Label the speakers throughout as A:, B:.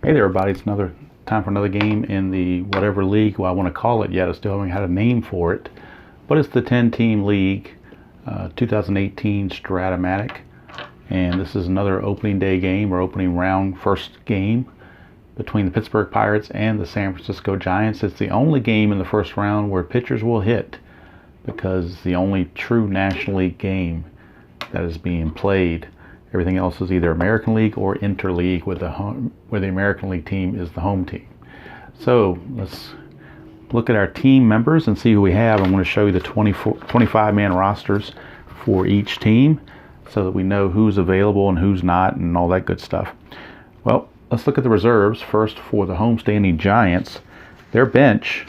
A: Hey there, everybody. It's another time for another game in the whatever league I want to call it yet. I still haven't had a name for it. But it's the 10-team league, 2018 Strat-O-Matic. And this is another opening day game or opening round first game between the Pittsburgh Pirates and the San Francisco Giants. It's the only game in the first round where pitchers will hit, because it's the only true National League game that is being played. Everything else is either American League or Interleague, where the American League team is the home team. So let's look at our team members and see who we have. I'm going to show you the 25-man rosters for each team so that we know who's available and who's not and all that good stuff. Well, let's look at the reserves first for the homestanding Giants. Their bench,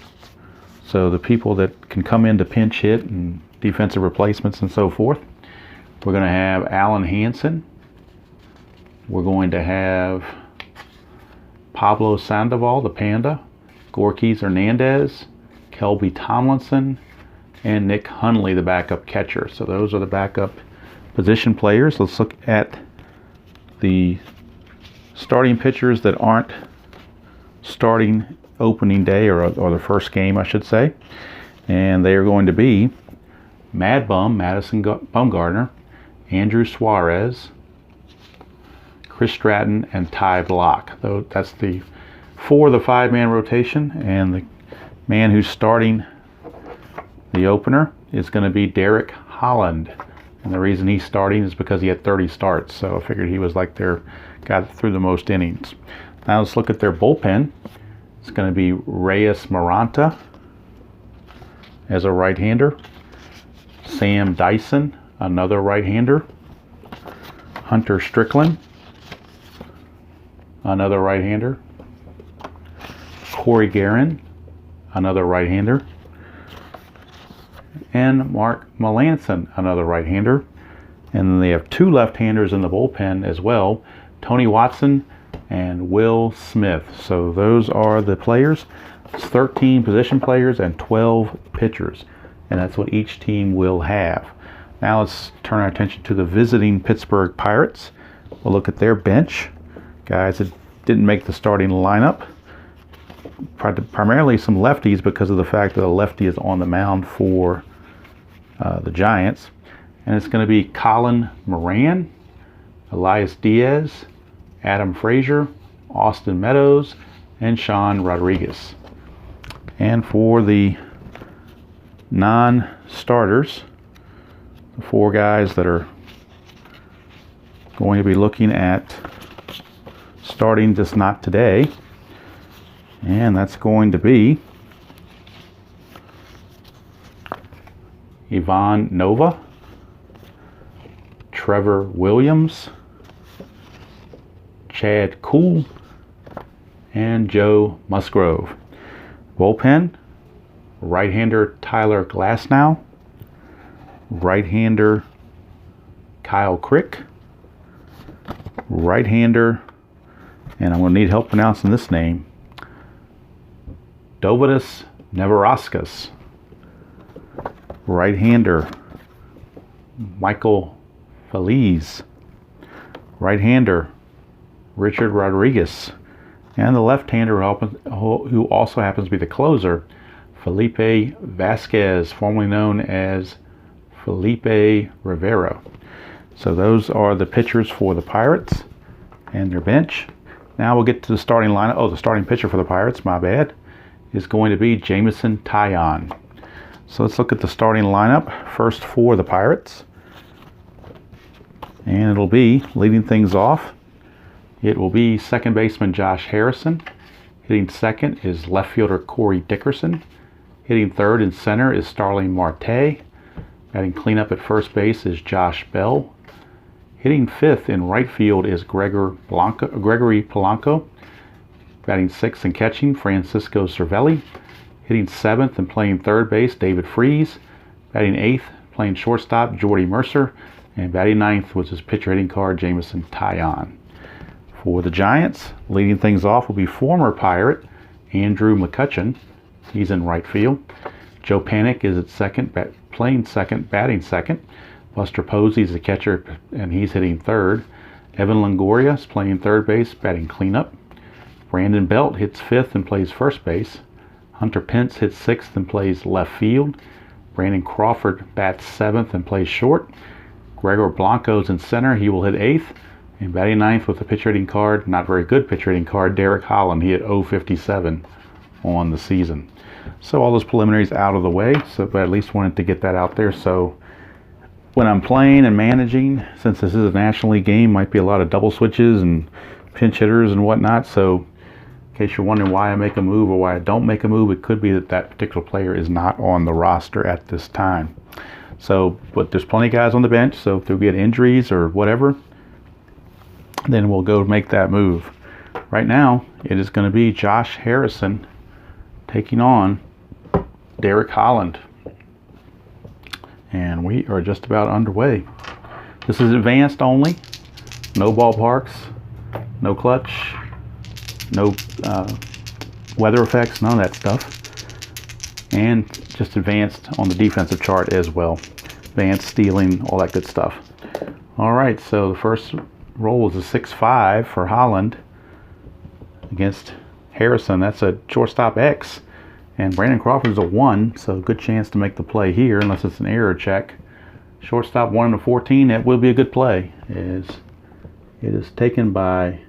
A: so the people that can come in to pinch hit and defensive replacements and so forth. We're going to have Alan Hansen. We're going to have Pablo Sandoval, the Panda, Gorkys Hernandez, Kelby Tomlinson, and Nick Hundley, the backup catcher. So those are the backup position players. Let's look at the starting pitchers that aren't starting opening day or the first game, I should say. And they are going to be Mad Bum, Madison Bumgarner, Andrew Suarez, Chris Stratton, and Ty Blach. That's the 5-man rotation, and the man who's starting the opener is going to be Derek Holland. And the reason he's starting is because he had 30 starts, so I figured he was like their guy that threw the most innings. Now let's look at their bullpen. It's going to be Reyes Maranta as a right-hander, Sam Dyson, another right-hander, Hunter Strickland, another right-hander, Corey Guerin, another right-hander, and Mark Melanson, another right-hander. And then they have two left-handers in the bullpen as well, Tony Watson and Will Smith. So those are the players. It's 13 position players and 12 pitchers, and that's what each team will have. Now let's turn our attention to the visiting Pittsburgh Pirates. We'll look at their bench. Guys that didn't make the starting lineup. Primarily some lefties, because of the fact that a lefty is on the mound for the Giants. And it's going to be Colin Moran, Elias Diaz, Adam Frazier, Austin Meadows, and Sean Rodriguez. And for the non-starters, the four guys that are going to be looking at starting, just not today, and that's going to be Ivan Nova, Trevor Williams, Chad Kuhl, and Joe Musgrove. Bullpen, right-hander Tyler Glasnow, right-hander Kyle Crick, right-hander, and I'm going to need help pronouncing this name, Dovydas Neverauskas, right-hander Michael Feliz, right-hander Richard Rodriguez, and the left-hander who also happens to be the closer, Felipe Vasquez, formerly known as Felipe Rivero. So those are the pitchers for the Pirates and their bench. Now we'll get to the starting lineup. Oh, the starting pitcher for the Pirates, my bad, is going to be Jameson Taillon. So let's look at the starting lineup first for the Pirates. And it'll be, leading things off, it will be second baseman Josh Harrison. Hitting second is left fielder Corey Dickerson. Hitting third and center is Starling Marte. Batting cleanup at first base is Josh Bell. Hitting fifth in right field is Gregory Polanco. Batting sixth and catching, Francisco Cervelli. Hitting seventh and playing third base, David Freese. Batting eighth, playing shortstop, Jordy Mercer. And batting ninth was his pitcher hitting card, Jameson Taillon. For the Giants, leading things off will be former Pirate Andrew McCutchen. He's in right field. Joe Panik is at second, playing second, batting second. Buster Posey is the catcher, and he's hitting third. Evan Longoria is playing third base, batting cleanup. Brandon Belt hits 5th and plays first base. Hunter Pence hits 6th and plays left field. Brandon Crawford bats 7th and plays short. Gregor Blanco's in center. He will hit 8th. And batting 9th with a pitch rating card, not very good pitch rating card, Derek Holland. He hit .057 on the season. So all those preliminaries out of the way, but I at least wanted to get that out there. So when I'm playing and managing, since this is a National League game, might be a lot of double switches and pinch hitters and whatnot. So in case you're wondering why I make a move or why I don't make a move, it could be that that particular player is not on the roster at this time. So, but there's plenty of guys on the bench, so if there get injuries or whatever, then we'll go make that move. Right now, it is going to be Josh Harrison taking on Derek Holland. And we are just about underway. This is advanced only. No ballparks, no clutch, no weather effects, none of that stuff. And just advanced on the defensive chart as well. Advanced stealing, all that good stuff. All right, so the first roll is a 6-5 for Holland against Harrison. That's a shortstop X. And Brandon Crawford's a 1, so good chance to make the play here unless it's an error check. Shortstop 1-14, that will be a good play. It is taken by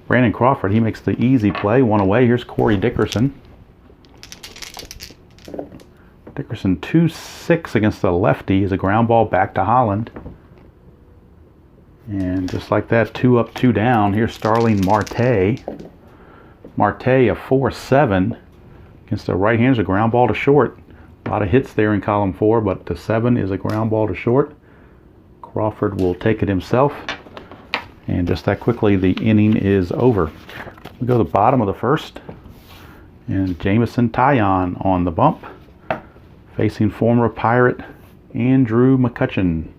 A: Brandon Crawford. He makes the easy play, 1 away. Here's Corey Dickerson. Dickerson 2-6 against the lefty is a ground ball back to Holland. And just like that, 2 up, 2 down. Here's Starling Marte. Marte a 4-7 against the right hander, a ground ball to short. A lot of hits there in column 4, but the 7 is a ground ball to short. Crawford will take it himself. And just that quickly, the inning is over. We go to the bottom of the first. And Jameson Taillon on the bump, facing former Pirate Andrew McCutchen.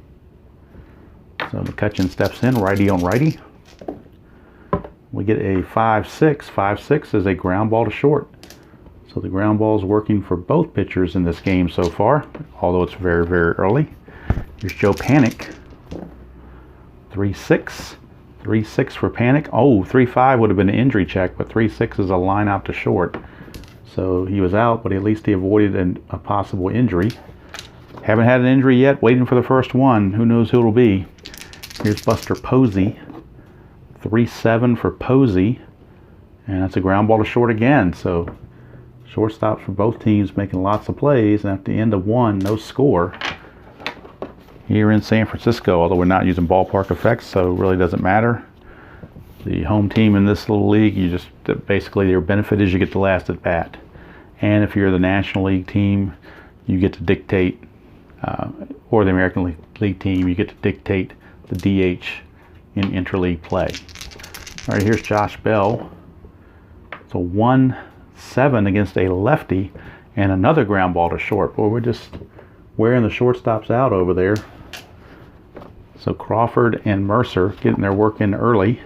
A: So McCutchen steps in, righty on righty. We get a 5-6. 5-6 is a ground ball to short. So the ground ball is working for both pitchers in this game so far, although it's very, very early. Here's Joe Panic. 3-6. 3-6 for Panic. Oh, 3-5 would have been an injury check, but 3-6 is a line out to short. So he was out, but at least he avoided a possible injury. Haven't had an injury yet, waiting for the first one. Who knows who it'll be. Here's Buster Posey. 3-7 for Posey. And that's a ground ball to short again. So shortstops for both teams making lots of plays. And at the end of 1, no score. Here in San Francisco, although we're not using ballpark effects, so it really doesn't matter. The home team in this little league, you just basically your benefit is you get the last at bat. And if you're the National League team, you get to dictate, or the American League team, you get to dictate the DH in interleague play. All right, here's Josh Bell. It's a 1-7 against a lefty and another ground ball to short. Boy, we're just wearing the shortstops out over there. So Crawford and Mercer getting their work in early.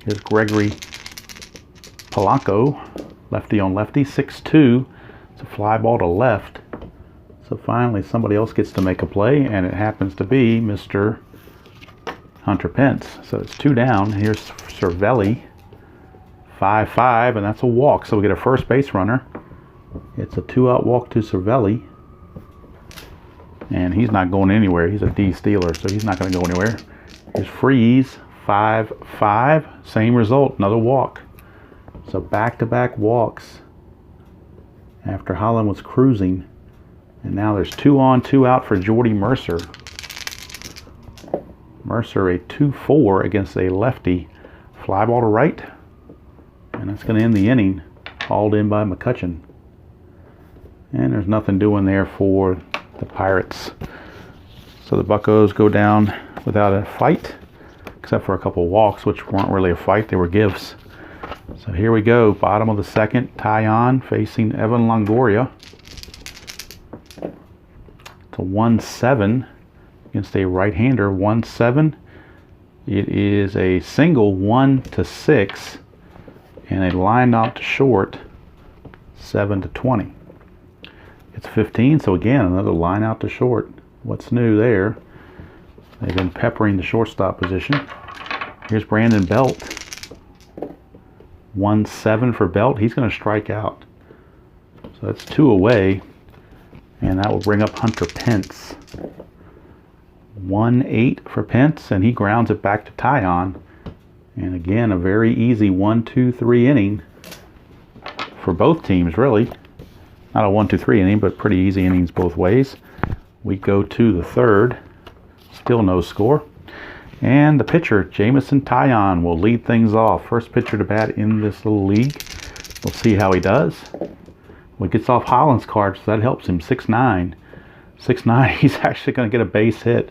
A: Here's Gregory Polanco, lefty on lefty, 6-2. It's a fly ball to left. So finally somebody else gets to make a play, and it happens to be Mr. Hunter Pence. So it's 2 down. Here's Cervelli, 5-5, and that's a walk. So we get a first base runner. It's a 2-out walk to Cervelli. And he's not going anywhere. He's a D stealer, so he's not going to go anywhere. Here's Freeze, 5-5. Same result, another walk. So back-to-back walks after Holland was cruising. And now there's 2 on, 2 out for Jordy Mercer. Mercer a 2-4 against a lefty. Fly ball to right. And that's going to end the inning. Hauled in by McCutchen. And there's nothing doing there for the Pirates. So the Buccos go down without a fight, except for a couple walks, which weren't really a fight, they were gifts. So here we go, bottom of the second, Taillon facing Evan Longoria. It's a 1-7 against a right-hander, 1-7. It is a single 1-6 and a line out to short, 7-20. It's 15, so again, another line out to short. What's new there? They've been peppering the shortstop position. Here's Brandon Belt. 1-7 for Belt. He's going to strike out. So that's 2 away. And that will bring up Hunter Pence. 1-8 for Pence, and he grounds it back to Tyon. And again, a very easy 1-2-3 inning for both teams, really. Not a 1-2-3 inning, but pretty easy innings both ways. We go to the third. Still no score. And the pitcher, Jameson Taillon, will lead things off. First pitcher to bat in this little league. We'll see how he does. Well, he gets off Holland's card, so that helps him. 6'9". 6'9", he's actually going to get a base hit.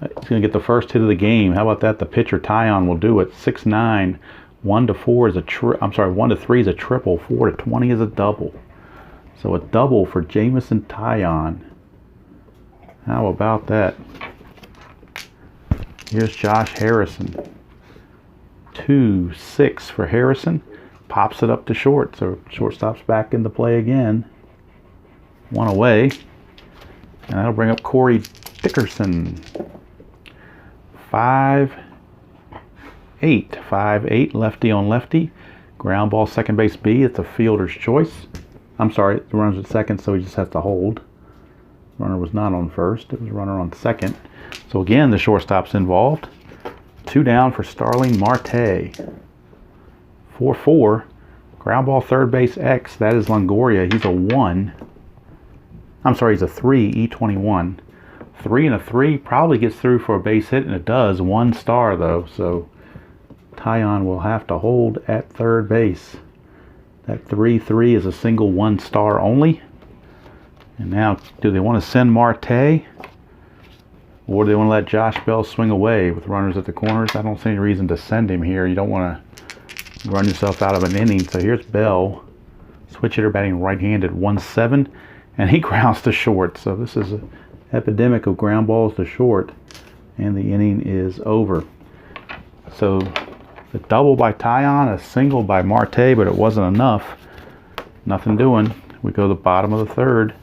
A: He's going to get the first hit of the game. How about that? The pitcher, Taillon, will do it. 6'9". 1-4 is a 1-3 is a triple. 4-20 is a double. So a double for Jameson Taillon. How about that? Here's Josh Harrison. 2-6 for Harrison. Pops it up to short. So shortstop's back into play again. 1 away. And that'll bring up Corey Dickerson. 5-8. 5-8. Lefty on lefty. Ground ball, second base B. It's a fielder's choice. I'm sorry, the runner's at second, so he just has to hold. Runner was not on first. It was runner on second. So again, the shortstop's involved. 2 down for Starling Marte. 4-4. Ground ball, third base X. That is Longoria. He's a 1. I'm sorry, he's a 3. E21. 3 and a 3. Probably gets through for a base hit, and it does. 1 star, though. So Taillon will have to hold at third base. That 3-3 is a single 1 star only. And now, do they want to send Marte? Or do they want to let Josh Bell swing away with runners at the corners? I don't see any reason to send him here. You don't want to run yourself out of an inning. So here's Bell. Switch hitter batting right-handed. 1-7. And he grounds to short. So this is an epidemic of ground balls to short. And the inning is over. So a double by Taillon, a single by Marte, but it wasn't enough. Nothing doing. We go to the bottom of the third.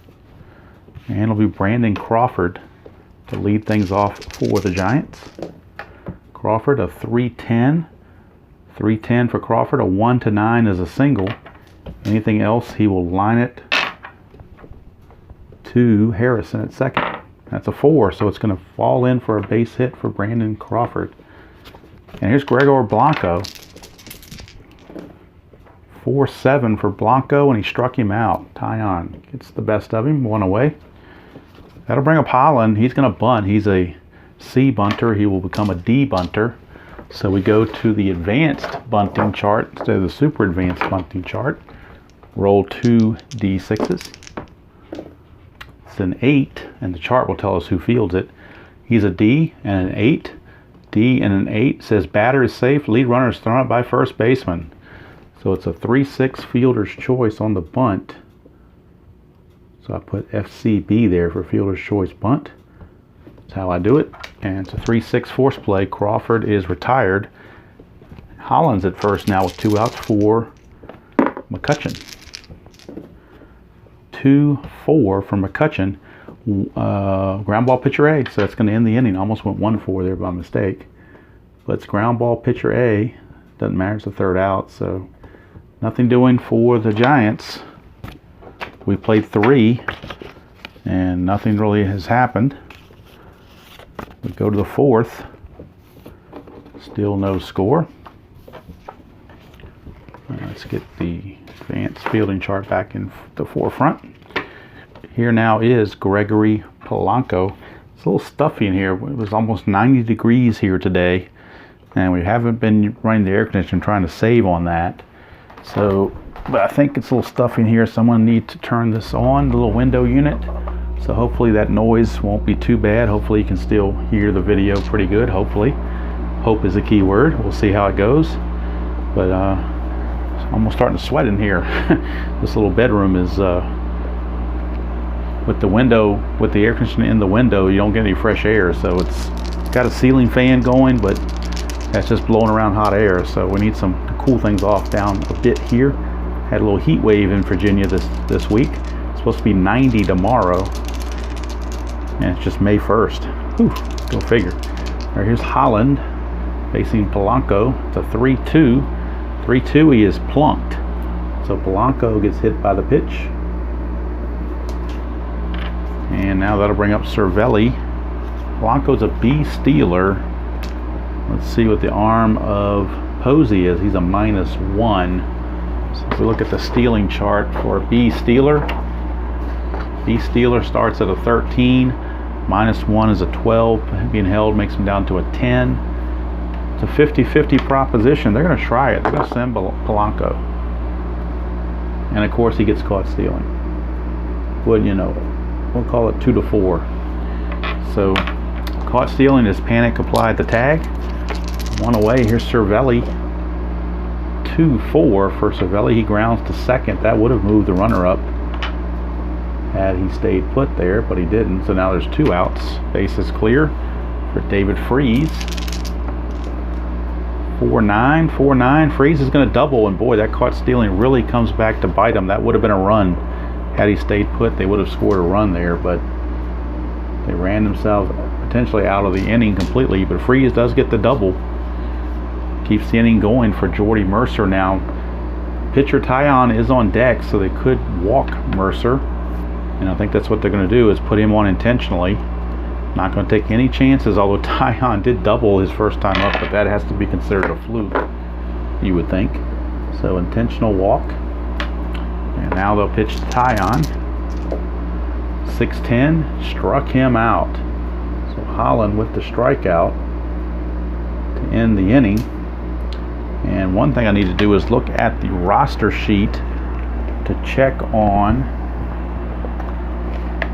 A: And it'll be Brandon Crawford to lead things off for the Giants. Crawford, a 3-10. 3-10 for Crawford. A 1-9 is a single. Anything else, he will line it to Harrison at second. That's a 4, so it's going to fall in for a base hit for Brandon Crawford. And here's Gregor Blanco. 4-7 for Blanco, and he struck him out. Taillon gets the best of him, 1 away. That'll bring up Holland. He's going to bunt. He's a C bunter. He will become a D bunter. So we go to the advanced bunting chart instead of the super advanced bunting chart. Roll 2 D6s. It's an 8, and the chart will tell us who fields it. He's a D and an 8. D and an 8 says batter is safe. Lead runner is thrown out by first baseman. So it's a 3-6 fielder's choice on the bunt. So I put FCB there for fielder's choice bunt. That's how I do it. And it's a 3-6 force play. Crawford is retired. Holland's at first now with 2 outs for McCutcheon. 2-4 for McCutcheon. Ground ball pitcher A. So that's going to end the inning. Almost went 1-4 there by mistake. But it's ground ball pitcher A. Doesn't matter. It's the third out. So nothing doing for the Giants. We played 3, and nothing really has happened. We go to the fourth. Still no score. Let's get the advanced fielding chart back in the forefront. Here now is Gregory Polanco. It's a little stuffy in here. It was almost 90 degrees here today, and we haven't been running the air conditioner, trying to save on that. So, but I think it's a little stuffy in here. Someone needs to turn this on, the little window unit. So hopefully that noise won't be too bad. Hopefully you can still hear the video pretty good, hopefully. Hope is a key word. We'll see how it goes. But I'm almost starting to sweat in here. This little bedroom is, with the window, with the air conditioner in the window, you don't get any fresh air. So it's got a ceiling fan going, but that's just blowing around hot air. So we need to cool things off down a bit here. Had a little heat wave in Virginia this week. It's supposed to be 90 tomorrow, and it's just May 1st. Whew, go figure. All right, here's Holland facing Polanco. It's a 3-2. 3-2, he is plunked. So Polanco gets hit by the pitch. And now that'll bring up Cervelli. Polanco's a B stealer. Let's see what the arm of Posey is. He's a -1. So if we look at the stealing chart for B stealer starts at a 13. -1 is a 12. Being held makes him down to a 10. It's a 50-50 proposition. They're going to try it. They're going to send Polanco. And of course he gets caught stealing. Wouldn't you know it? We'll call it 2-4. So caught stealing is Panic applied the tag. One away. Here's Cervelli. 2-4 for Cervelli. He grounds to second. That would have moved the runner up had he stayed put there, but he didn't. So now there's 2 outs. Base is clear for David Freese. 4-9, 4-9. Freese is going to double, and boy, that caught stealing really comes back to bite him. That would have been a run. Had he stayed put, they would have scored a run there, but they ran themselves potentially out of the inning completely. But Freese does get the double. Keeps the inning going for Jordy Mercer now. Pitcher Tyon is on deck, so they could walk Mercer. And I think that's what they're going to do, is put him on intentionally. Not going to take any chances, although Tyon did double his first time up, but that has to be considered a fluke, you would think. So intentional walk. And now they'll pitch to Tyon. 6-10, struck him out. So Holland with the strikeout to end the inning. And one thing I need to do is look at the roster sheet to check on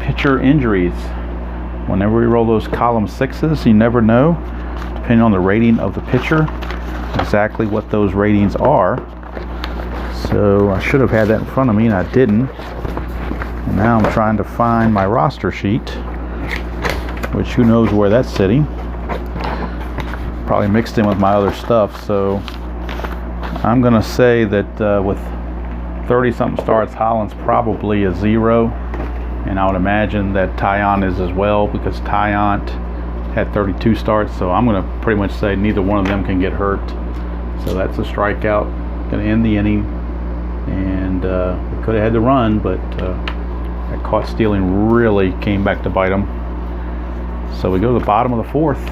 A: pitcher injuries. Whenever we roll those column 6s, you never know, depending on the rating of the pitcher, exactly what those ratings are. So I should have had that in front of me, and I didn't. And now I'm trying to find my roster sheet, which who knows where that's sitting. Probably mixed in with my other stuff. So I'm going to say that with 30-something starts, Holland's probably a 0. And I would imagine that Tyon is as well, because Tyon had 32 starts. So I'm going to pretty much say neither one of them can get hurt. So that's a strikeout. Going to end the inning. And we could have had the run, but that caught stealing really came back to bite them. So we go to the bottom of the 4th.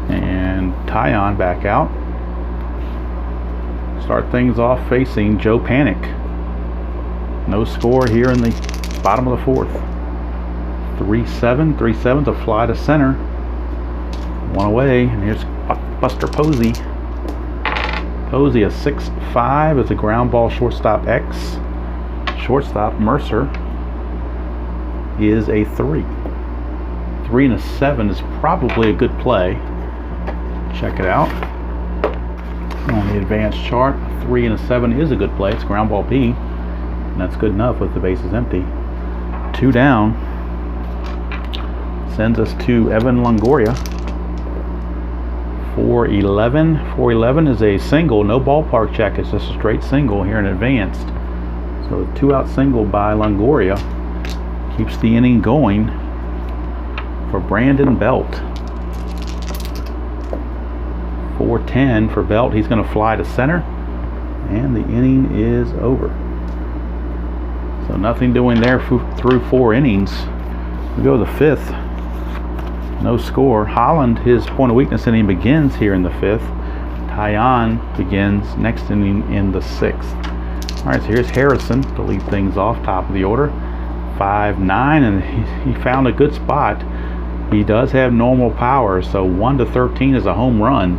A: And Tyon back out. Start things off facing Joe Panic. No score here in the bottom of the 4th. 3-7. 3-7's a fly to center. One away, and here's Buster Posey. Posey a 6-5 is a ground ball shortstop X. Shortstop Mercer is a 3. 3-7 is probably a good play. Check it out. On the advanced chart, 3-7 is a good play. It's ground ball B. And that's good enough with the bases empty. 2 down. Sends us to Evan Longoria. 4-11. 4-11 is a single, no ballpark check. It's just a straight single here in advanced. So a 2-out single by Longoria keeps the inning going for Brandon Belt. 4-10 for Belt. He's going to fly to center, and the inning is over. So nothing doing there through 4 innings. We go to the 5th. No score. Holland, his point of weakness inning begins here in the 5th. Tyon begins next inning in the 6th. All right, so here's Harrison to lead things off, top of the order. 5-9, and he found a good spot. He does have normal power, so 1-13 is a home run.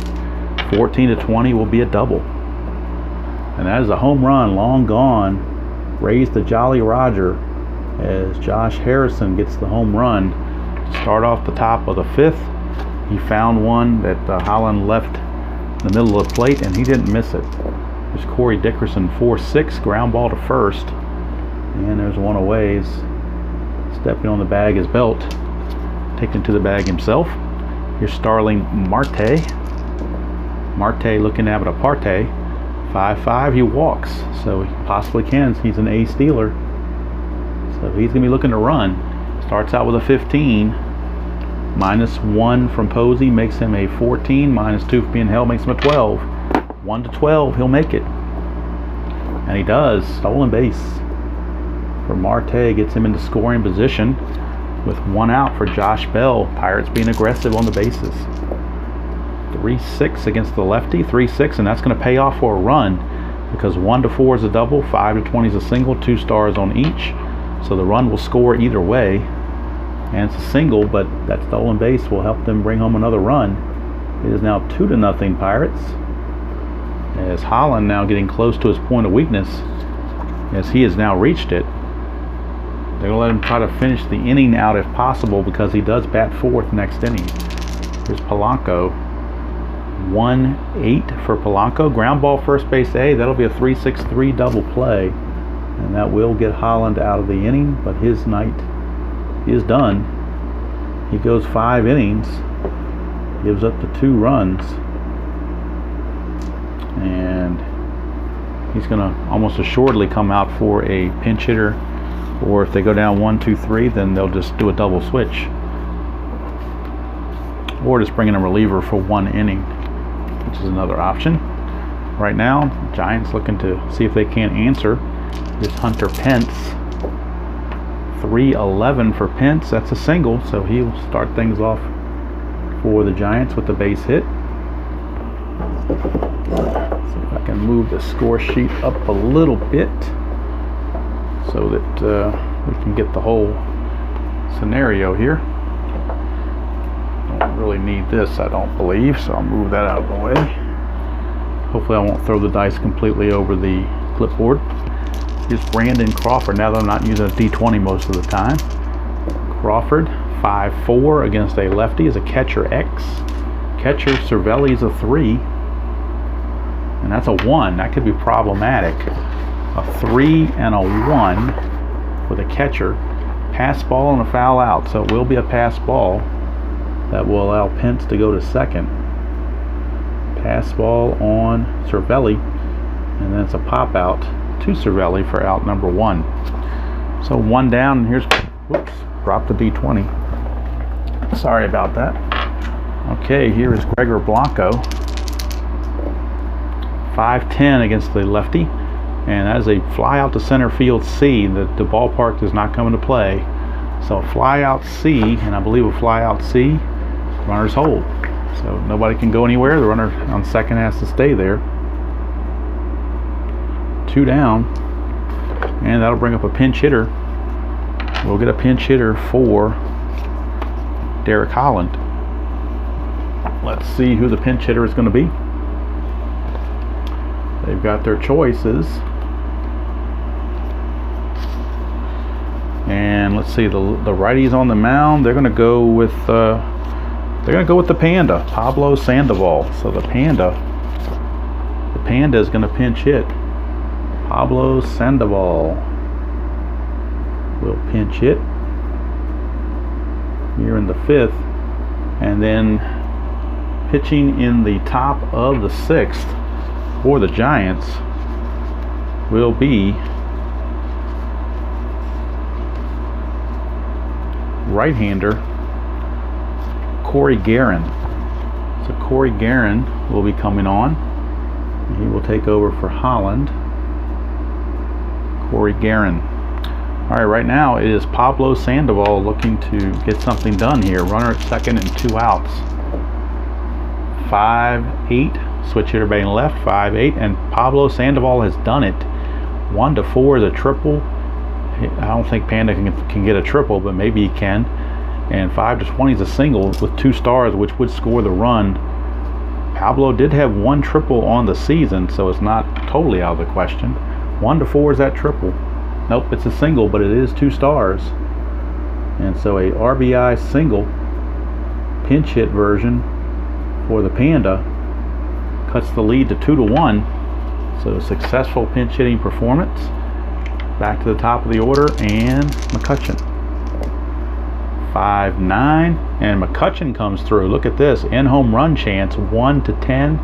A: 14-20 will be a double. And that is a home run, long gone. Raised the Jolly Roger as Josh Harrison gets the home run to start off the top of the 5th. He found one that Holland left in the middle of the plate, and he didn't miss it. There's Corey Dickerson, 4-6, ground ball to first. And there's one away. Stepping on the bag is Belt. Taken to the bag himself. Here's Starling Marte. Marte looking to have it a parte. 5-5, he walks. So he possibly can. He's an A stealer. So he's going to be looking to run. Starts out with a 15. -1 from Posey makes him a 14. -2 for being held makes him a 12. 1 to 12, he'll make it. And he does. Stolen base for Marte, gets him into scoring position with 1 out for Josh Bell. Pirates being aggressive on the bases. 3-6 against the lefty, 3-6, and that's going to pay off for a run because 1 to 4 is a double, 5 to 20 is a single, 2 stars on each. So the run will score either way, and it's a single, but that stolen base will help them bring home another run. It is now 2-0 Pirates, as Holland now getting close to his point of weakness, as he has now reached it. They're going to let him try to finish the inning out if possible because he does bat 4th next inning. Here's Polanco. 1-8 for Polanco. Ground ball first base A. That'll be a 3-6-3 double play. And that will get Holland out of the inning, but his night is done. He goes 5 innings, gives up the 2 runs, and he's going to almost assuredly come out for a pinch hitter, or if they go down 1-2-3, then they'll just do a double switch, or just bring in a reliever for 1 inning, which is another option. Right now, Giants looking to see if they can't answer. This Hunter Pence, 3-11 for Pence. That's a single, so he'll start things off for the Giants with the base hit. See if I can move the score sheet up a little bit so that we can get the whole scenario here. Don't really need this, I don't believe, so I'll move that out of the way. Hopefully I won't throw the dice completely over the clipboard. Here's Brandon Crawford. Now that I'm not using a D20 most of the time. Crawford, 5-4 against a lefty, is a catcher X. Catcher Cervelli's a 3. And that's a 1. That could be problematic. A 3 and a 1 with a catcher. Pass ball and a foul out. So it will be a pass ball that will allow Pence to go to second. Pass ball on Cervelli. And then it's a pop out to Cervelli for out number 1. So 1 down, and here's, whoops, dropped the D20. Sorry about that. Okay, here is Gregor Blanco. 5-10 against the lefty, and that is a fly out to center field C. The ballpark does not come into play. So a fly out C, and I believe a fly out C, runners hold. So nobody can go anywhere. The runner on second has to stay there. 2 down, and that'll bring up a pinch hitter. We'll get a pinch hitter for Derek Holland. Let's see who the pinch hitter is going to be. They've got their choices, and let's see, the righties on the mound. They're going to go with the Panda, Pablo Sandoval. So the Panda is going to pinch hit. Pablo Sandoval will pinch hit here in the 5th, and then pitching in the top of the 6th for the Giants will be right-hander Corey Guerin. So Corey Guerin will be coming on. He will take over for Holland. Corey Guerin. All right, right now it is Pablo Sandoval looking to get something done here. Runner at second and 2 outs. 5-8, switch hitter batting left, 5-8, and Pablo Sandoval has done it. 1 to 4 is a triple. I don't think Panda can get a triple, but maybe he can. And 5 to 20 is a single with 2 stars, which would score the run. Pablo did have 1 triple on the season, so it's not totally out of the question. 1 to 4 is that triple. Nope, it's a single, but it is 2 stars. And so a RBI single pinch hit version for the Panda cuts the lead to 2 to 1. So successful pinch hitting performance. Back to the top of the order, and McCutchen. 5-9, and McCutchen comes through. Look at this, in home run chance, 1 to 10.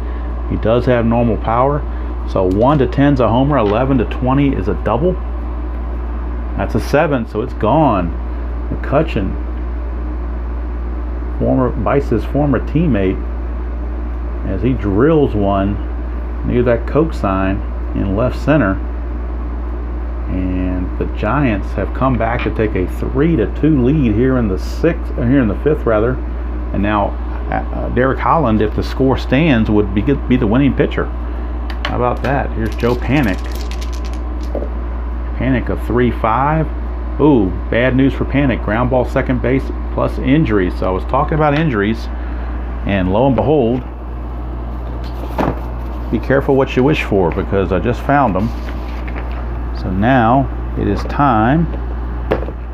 A: He does have normal power. So 1 to 10 is a homer, 11 to 20 is a double. That's a 7, so it's gone. McCutchen bites his former teammate as he drills one near that Coke sign in left center. And the Giants have come back to take a 3-2 lead here in the fifth rather. And now Derek Holland, if the score stands, would be the winning pitcher. How about that? Here's Joe Panik. Panik a 3-5. Ooh, bad news for Panik. Ground ball second base plus injuries. So I was talking about injuries, and lo and behold, be careful what you wish for, because I just found them. So now it is time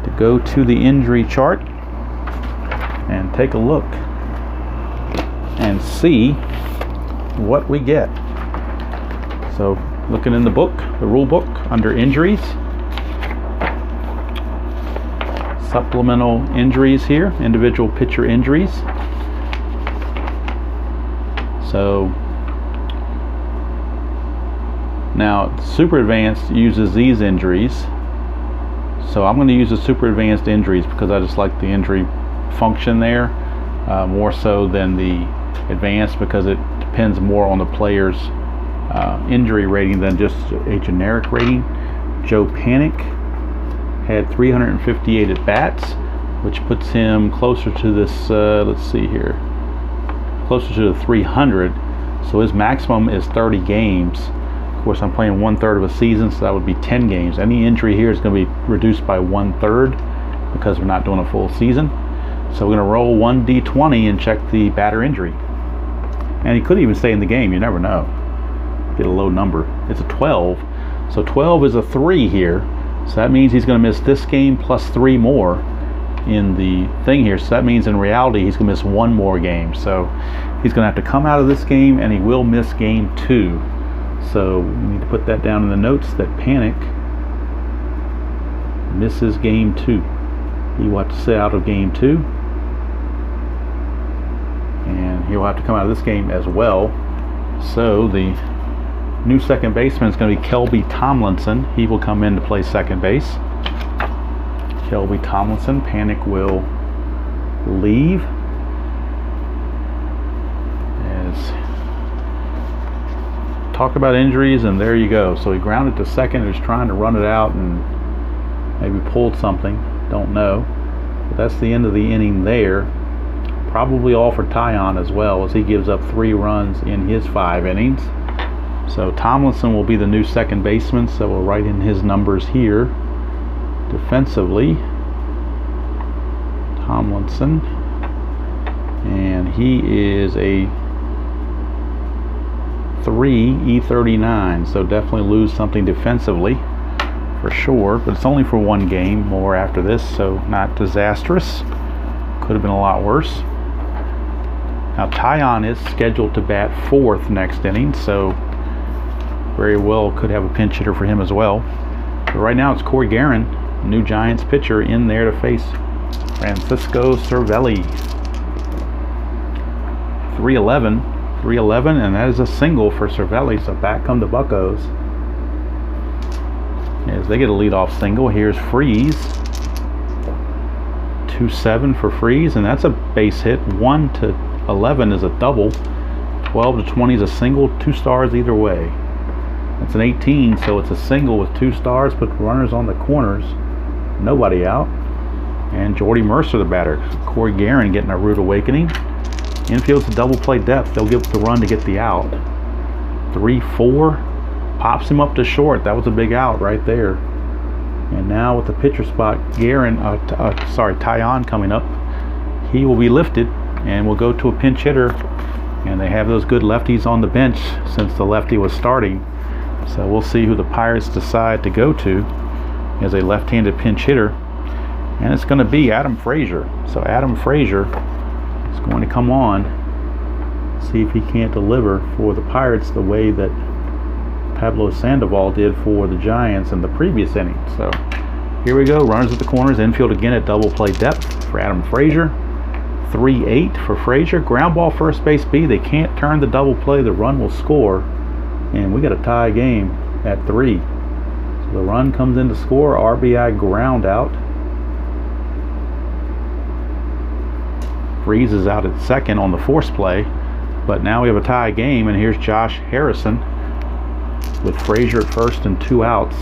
A: to go to the injury chart and take a look and see what we get. So looking in the book, the rule book, under injuries, supplemental injuries here, individual pitcher injuries. So now Super Advanced uses these injuries. So I'm going to use the Super Advanced injuries because I just like the injury function there, more so than the Advanced, because it depends more on the player's injury rating than just a generic rating. Joe Panik had 358 at bats, which puts him closer to this, let's see here, closer to the 300. So his maximum is 30 games. Of course, I'm playing 1/3 of a season, so that would be 10 games. Any injury here is going to be reduced by 1/3 because we're not doing a full season. So we're going to roll 1d20 and check the batter injury. And he could even stay in the game. You never know. Get a low number. It's a 12. So 12 is a 3 here. So that means he's going to miss this game plus 3 more in the thing here. So that means in reality he's going to miss 1 more game. So he's going to have to come out of this game, and he will miss game 2. So we need to put that down in the notes that Panik misses game 2. He will have to sit out of game 2. And he'll have to come out of this game as well. So the new second baseman is going to be Kelby Tomlinson. He will come in to play second base. Kelby Tomlinson. Panik will leave. Talk about injuries, and there you go. So he grounded to second. He was trying to run it out and maybe pulled something. Don't know. But that's the end of the inning there. Probably all for Tyon as well, as he gives up 3 runs in his 5 innings. So Tomlinson will be the new second baseman, so we'll write in his numbers here. Defensively, Tomlinson, and he is a 3 E39, so definitely lose something defensively for sure, but it's only for 1 game. More after this, so not disastrous. Could have been a lot worse. Now Tyon is scheduled to bat 4th next inning, so very well could have a pinch hitter for him as well. But right now it's Corey Guerin, new Giants pitcher, in there to face Francisco Cervelli. 311, and that is a single for Cervelli, so back come the Buccos as they get a leadoff single. Here's Freeze. 2-7 for Freeze, and that's a base hit. 1-11 is a double. 12-20 is a single. 2 stars either way. That's an 18, so it's a single with 2 stars. Put runners on the corners. Nobody out. And Jordy Mercer, the batter. Corey Guerin getting a rude awakening. Infield's a double play depth. They'll give the run to get the out. 3-4. Pops him up to short. That was a big out right there. And now with the pitcher spot, Tyon coming up. He will be lifted and will go to a pinch hitter. And they have those good lefties on the bench since the lefty was starting. So we'll see who the Pirates decide to go to as a left-handed pinch hitter. And it's going to be Adam Frazier. So Adam Frazier is going to come on, see if he can't deliver for the Pirates the way that Pablo Sandoval did for the Giants in the previous inning. So here we go. Runners at the corners. Infield again at double play depth for Adam Frazier. 3-8 for Frazier. Ground ball first base B. They can't turn the double play. The run will score. And we got a tie game at 3. So the run comes in to score. RBI ground out. Freeze is out at second on the force play. But now we have a tie game, and here's Josh Harrison with Frazier at first and 2 outs.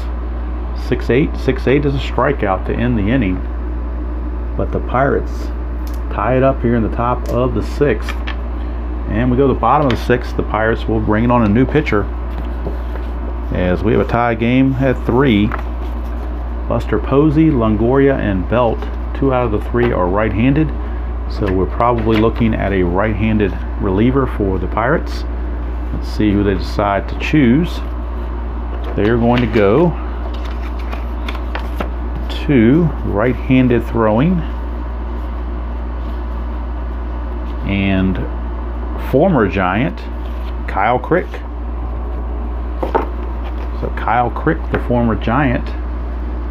A: 6-8. 6-8 is a strikeout to end the inning. But the Pirates tie it up here in the top of the 6th. And we go to the bottom of the 6th. The Pirates will bring it on a new pitcher, as we have a tie game at 3. Buster Posey, Longoria, and Belt. 2 out of the 3 are right-handed. So we're probably looking at a right-handed reliever for the Pirates. Let's see who they decide to choose. They're going to go to right-handed throwing and former Giant Kyle Crick. So Kyle Crick, the former Giant,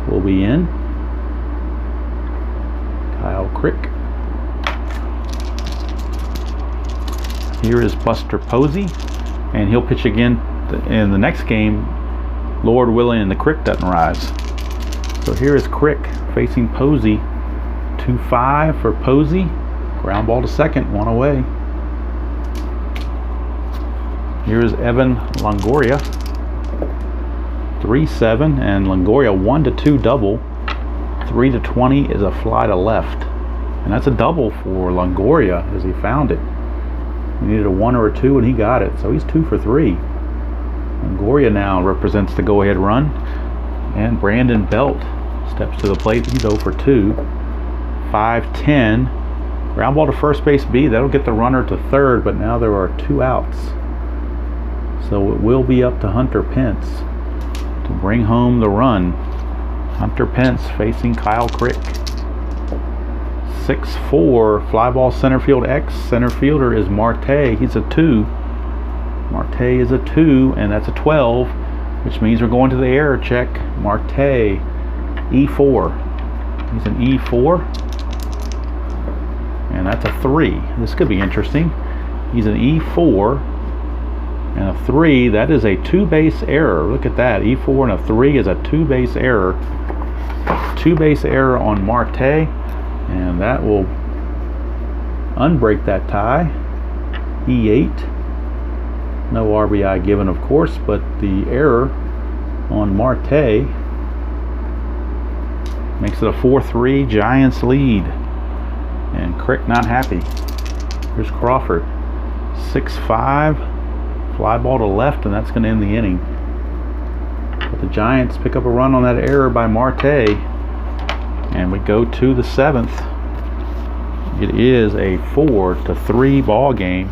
A: will be in. Kyle Crick. Here is Buster Posey, and he'll pitch again in the next game, Lord willing, and the Crick doesn't rise. So here is Crick facing Posey. 2-5 for Posey. Ground ball to second, 1 away. Here is Evan Longoria. 3-7, and Longoria 1-2 double. 3-20 is a fly to left, and that's a double for Longoria as he found it. He needed a 1 or a 2, and he got it, so he's 2 for 3. Longoria now represents the go-ahead run, and Brandon Belt steps to the plate. He's 0 for 2. 5-10. Ground ball to first base B. That'll get the runner to third, but now there are 2 outs. So it will be up to Hunter Pence to bring home the run. Hunter Pence facing Kyle Crick. 6-4, fly ball center field X. Center fielder is Marte. He's a 2. Marte is a 2, and that's a 12, which means we're going to the error check. Marte, E4. He's an E4, and that's a 3. This could be interesting. He's an E4 and a 3. That is a 2-base error. Look at that. E4 and a 3 is a 2-base error. 2-base error on Marte, and that will unbreak that tie. E8. No RBI given, of course, but the error on Marte makes it a 4-3 Giants lead. And Crick not happy. Here's Crawford. 6-5, fly ball to left, and that's going to end the inning. But the Giants pick up a run on that error by Marte, and we go to the 7th. It is a 4-3 ball game.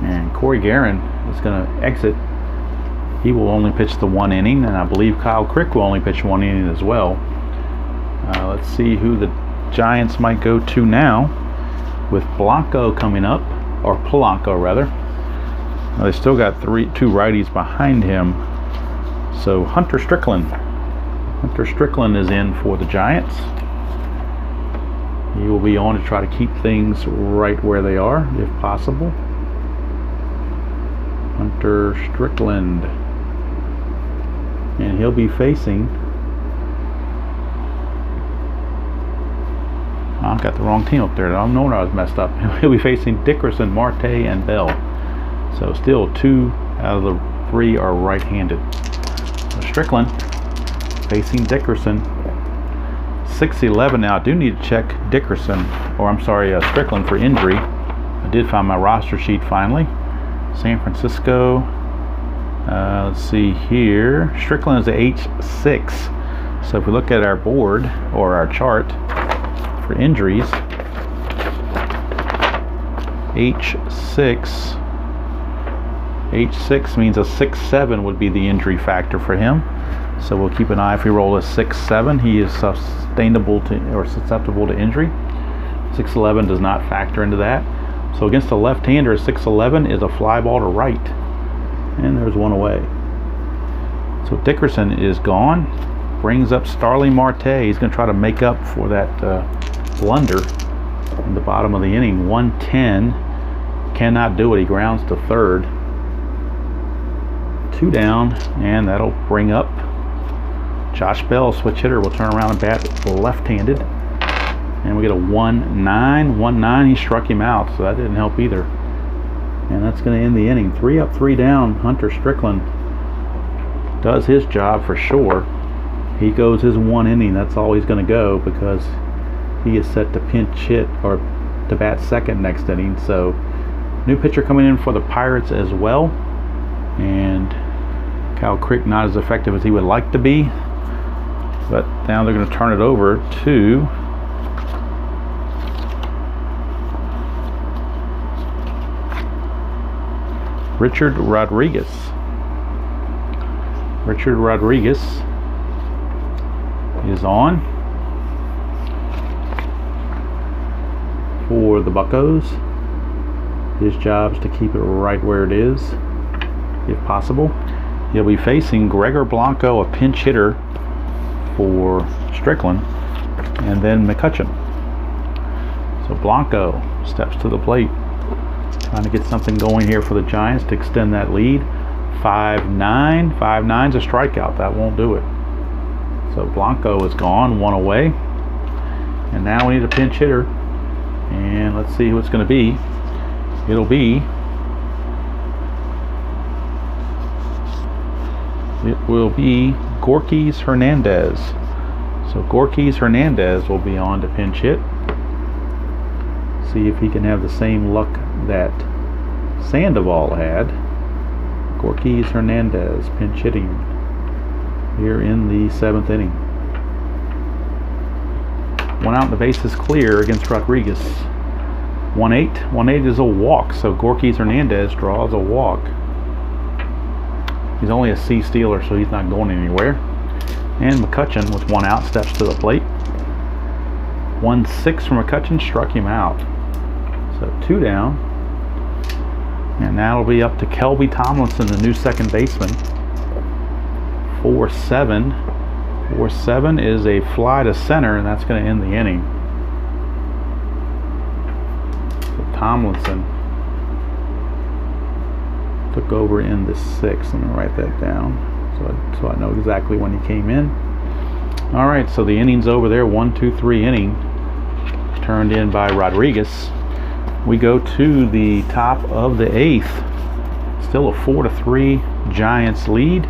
A: And Corey Guerin is going to exit. He will only pitch the 1 inning, and I believe Kyle Crick will only pitch 1 inning as well. Let's see who the Giants might go to now, with Blanco coming up, or Polanco rather. Now, they still got 2 righties behind him. So Hunter Strickland. Hunter Strickland is in for the Giants. He will be on to try to keep things right where they are, if possible. Hunter Strickland, and he'll be facing, I've got the wrong team up there. I don't know when I was messed up. He'll be facing Dickerson, Marte, and Bell. So still 2 out of the 3 are right-handed. So Strickland facing Dickerson. 6-11 now. I do need to check Dickerson, or I'm sorry, Strickland for injury. I did find my roster sheet finally. San Francisco, let's see here. Strickland is a H6. So if we look at our board, or our chart for injuries, H6 means a 6-7 would be the injury factor for him. So we'll keep an eye. If we roll a 6-7, he is susceptible to injury. 6-11 does not factor into that. So against a left-hander, 6-11 is a fly ball to right. And there's 1 away. So Dickerson is gone. Brings up Starling Marte. He's going to try to make up for that blunder in the bottom of the inning. 110. Cannot do it. He grounds to third. 2 down, and that'll bring up Josh Bell, switch hitter, will turn around and bat left-handed. And we get a 1-9. 1-9, he struck him out, so that didn't help either. And that's going to end the inning. 3 up, 3 down. Hunter Strickland does his job for sure. He goes his 1 inning. That's all he's going to go, because he is set to pinch hit or to bat second next inning. So new pitcher coming in for the Pirates as well, and Kyle Crick not as effective as he would like to be, but now they're going to turn it over to Richard Rodriguez. Richard Rodriguez is on for the Buccos. His job is to keep it right where it is, if possible. He'll be facing Gregor Blanco, a pinch hitter for Strickland, and then McCutchen. So Blanco steps to the plate, trying to get something going here for the Giants to extend that lead. 5-9. 5-9's a strikeout. That won't do it. So Blanco is gone, 1 away. And now we need a pinch hitter. And let's see who it's going to be. It will be Gorkys Hernandez. So Gorkys Hernandez will be on to pinch hit. See if he can have the same luck that Sandoval had. Gorkys Hernandez pinch hitting here in the 7th inning. 1 out and the base is clear against Rodriguez. 1-8. 1-8 is a walk, so Gorkys Hernandez draws a walk. He's only a C stealer, so he's not going anywhere. And McCutchen, with 1 out, steps to the plate. 1-6 from McCutchen, struck him out. So 2 down. And now it'll be up to Kelby Tomlinson, the new second baseman. 4-7. 4-7 is a fly to center, and that's going to end the inning. So Tomlinson took over in the 6th. Let me write that down so I know exactly when he came in. All right, so the inning's over there. 1-2-3 inning turned in by Rodriguez. We go to the top of the 8th. Still a 4-3 Giants lead.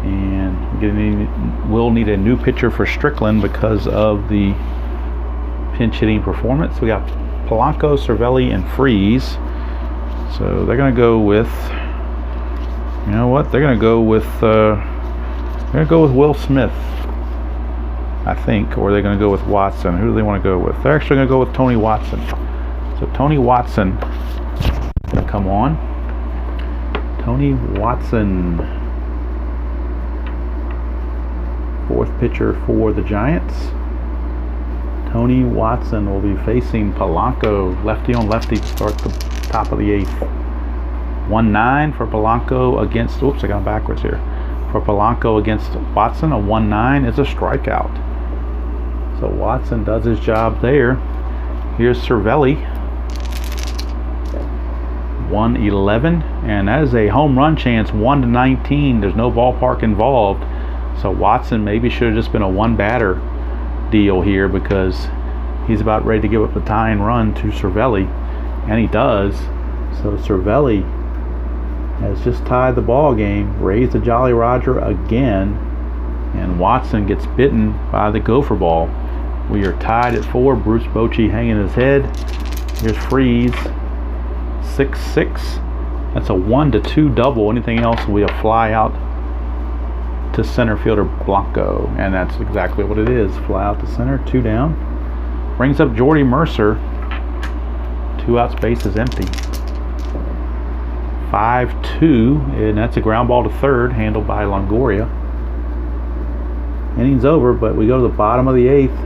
A: And we'll need a new pitcher for Strickland because of the pinch hitting performance. We got Polanco, Cervelli, and Freeze. So they're going to go with, you know what? They're going to go with Will Smith, I think, or they're going to go with Watson. Who do they want to go with? They're actually going to go with Tony Watson. So Tony Watson going to come on. Tony Watson, 4th pitcher for the Giants. Tony Watson will be facing Polanco, lefty on lefty, to start the top of the 8th. 1-9 for Polanco against, oops, I got backwards here. For Polanco against Watson, a 1-9 is a strikeout. So Watson does his job there. Here's Cervelli. 1-11, and that is a home run chance, 1-19. There's no ballpark involved. So Watson maybe should have just been a 1-batter deal here, because he's about ready to give up the tying run to Cervelli, and he does. So Cervelli has just tied the ball game, raised the Jolly Roger again, and Watson gets bitten by the gopher ball. We are tied at 4. Bruce Bochy hanging his head. Here's Freeze. 6-6. That's a 1-2 double. Anything else will be a fly out to center fielder Blanco, and that's exactly what it is. Fly out to center, 2 down. Brings up Jordy Mercer. 2 outs, base is empty. 5-2, and that's a ground ball to third, handled by Longoria. Inning's over, but we go to the bottom of the 8th,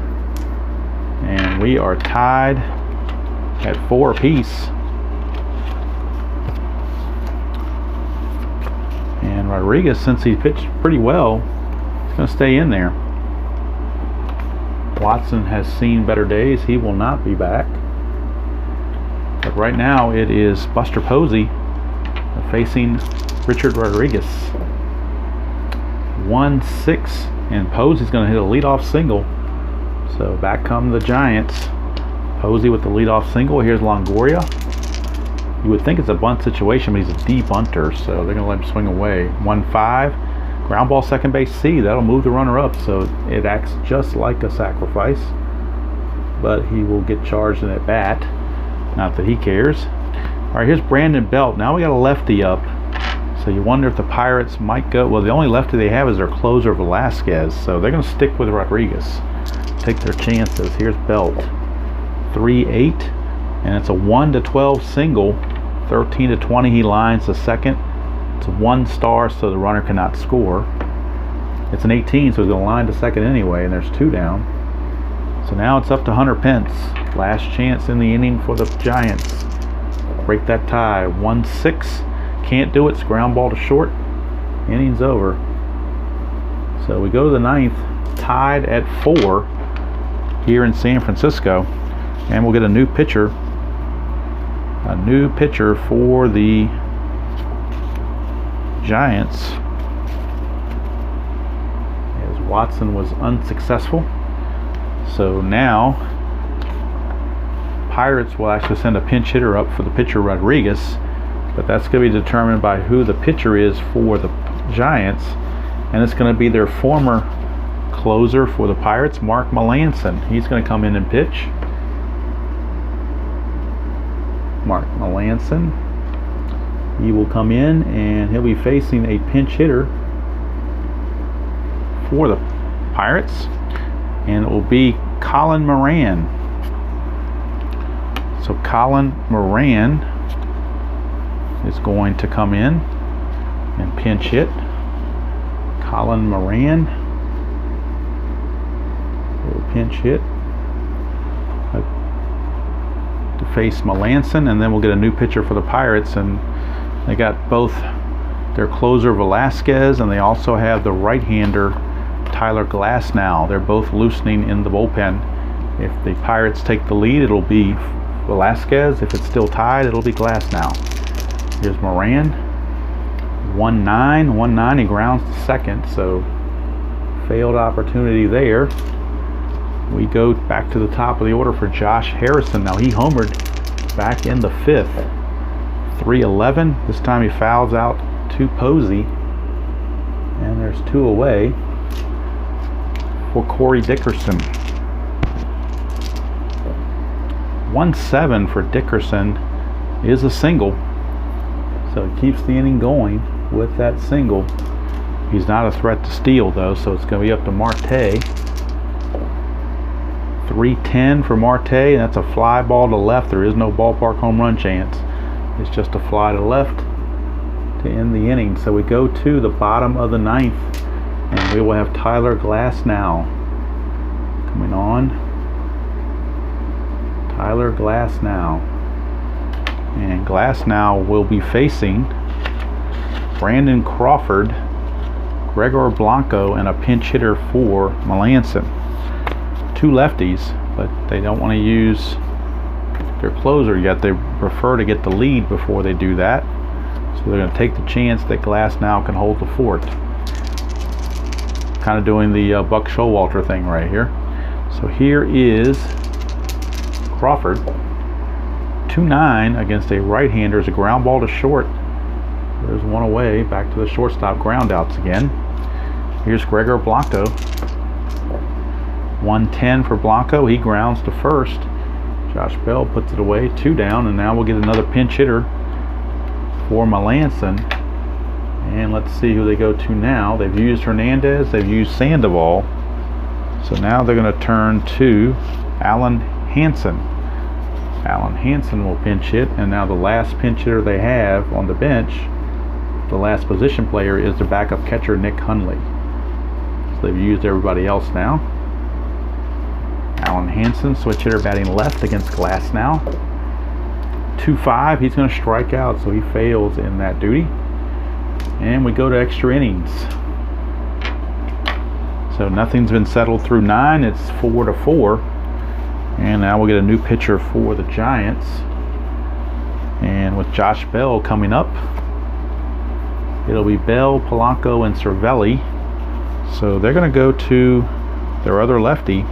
A: and we are tied at 4 apiece. And Rodriguez, since he pitched pretty well, is going to stay in there. Watson has seen better days. He will not be back. But right now it is Buster Posey facing Richard Rodriguez. 1-6, and Posey's going to hit a leadoff single. So back come the Giants. Posey with the leadoff single. Here's Longoria. You would think it's a bunt situation, but he's a deep bunter, so they're going to let him swing away. 1-5. Ground ball second base C. That'll move the runner up, so it acts just like a sacrifice. But he will get charged in at bat. Not that he cares. All right, here's Brandon Belt. Now we got a lefty up. So you wonder if the Pirates might go. Well, the only lefty they have is their closer, Velasquez. So they're going to stick with Rodriguez. Take their chances. Here's Belt. 3-8. And it's a 1-12 single. 13-20. He lines the second. It's a 1 star, so the runner cannot score. It's an 18, so he's going to line to second anyway, and there's 2 down. So now it's up to Hunter Pence. Last chance in the inning for the Giants. Break that tie. 1-6. Can't do it. It's ground ball to short. Inning's over. So we go to the 9th, tied at 4 here in San Francisco, and we'll get a new pitcher. A new pitcher for the Giants, as Watson was unsuccessful. So now Pirates will actually send a pinch hitter up for the pitcher Rodriguez, but that's going to be determined by who the pitcher is for the Giants, and it's going to be their former closer for the Pirates, Mark Melanson. He's going to come in and pitch. Mark Melanson. He will come in and he'll be facing a pinch hitter for the Pirates, and it will be Colin Moran. So Colin Moran is going to come in and pinch hit. Colin Moran will pinch hit to face Melanson, and then we'll get a new pitcher for the Pirates. And they got both their closer Velasquez, and they also have the right-hander Tyler Glasnow. They're both loosening in the bullpen. If the Pirates take the lead, it'll be Velasquez. If it's still tied, it'll be Glasnow. Here's Moran. 1-9. He grounds to second, so failed opportunity there. We go back to the top of the order for Josh Harrison. Now he homered back in the 5th. 3-11. This time he fouls out to Posey, and there's 2 away for Corey Dickerson. 1-7 for Dickerson is a single, so it keeps the inning going with that single. He's not a threat to steal though, so it's going to be up to Marte. 3-10 for Marte, and that's a fly ball to left. There is no ballpark home run chance. It's just a fly to left to end the inning. So we go to the bottom of the 9th, and we will have Tyler Glasnow coming on. Tyler Glasnow. And Glasnow will be facing Brandon Crawford, Gregor Blanco, and a pinch hitter for Melanson. 2 lefties, but they don't want to use their closer yet. They prefer to get the lead before they do that. So they're going to take the chance that Glasnow can hold the fort. Kind of doing the Buck Showalter thing right here. So here is Crawford. 2-9 against a right-hander. It's a ground ball to short. There's 1 away. Back to the shortstop. Ground outs again. Here's Gregor Blanco. 1-10 for Blanco. He grounds to first. Josh Bell puts it away. 2 down, and now we'll get another pinch hitter for Melanson. And let's see who they go to now. They've used Hernandez. They've used Sandoval. So now they're going to turn to Alan Hansen. Alan Hansen will pinch hit, and now the last pinch hitter they have on the bench, the last position player, is the backup catcher Nick Hundley. So they've used everybody else now. Alan Hansen, switch hitter, batting left against Glasnow. 2-5. He's going to strike out, so he fails in that duty. And we go to extra innings. So nothing's been settled through 9. It's 4-4. And now we'll get a new pitcher for the Giants. And with Josh Bell coming up, it'll be Bell, Polanco, and Cervelli. So they're going to go to their other lefty,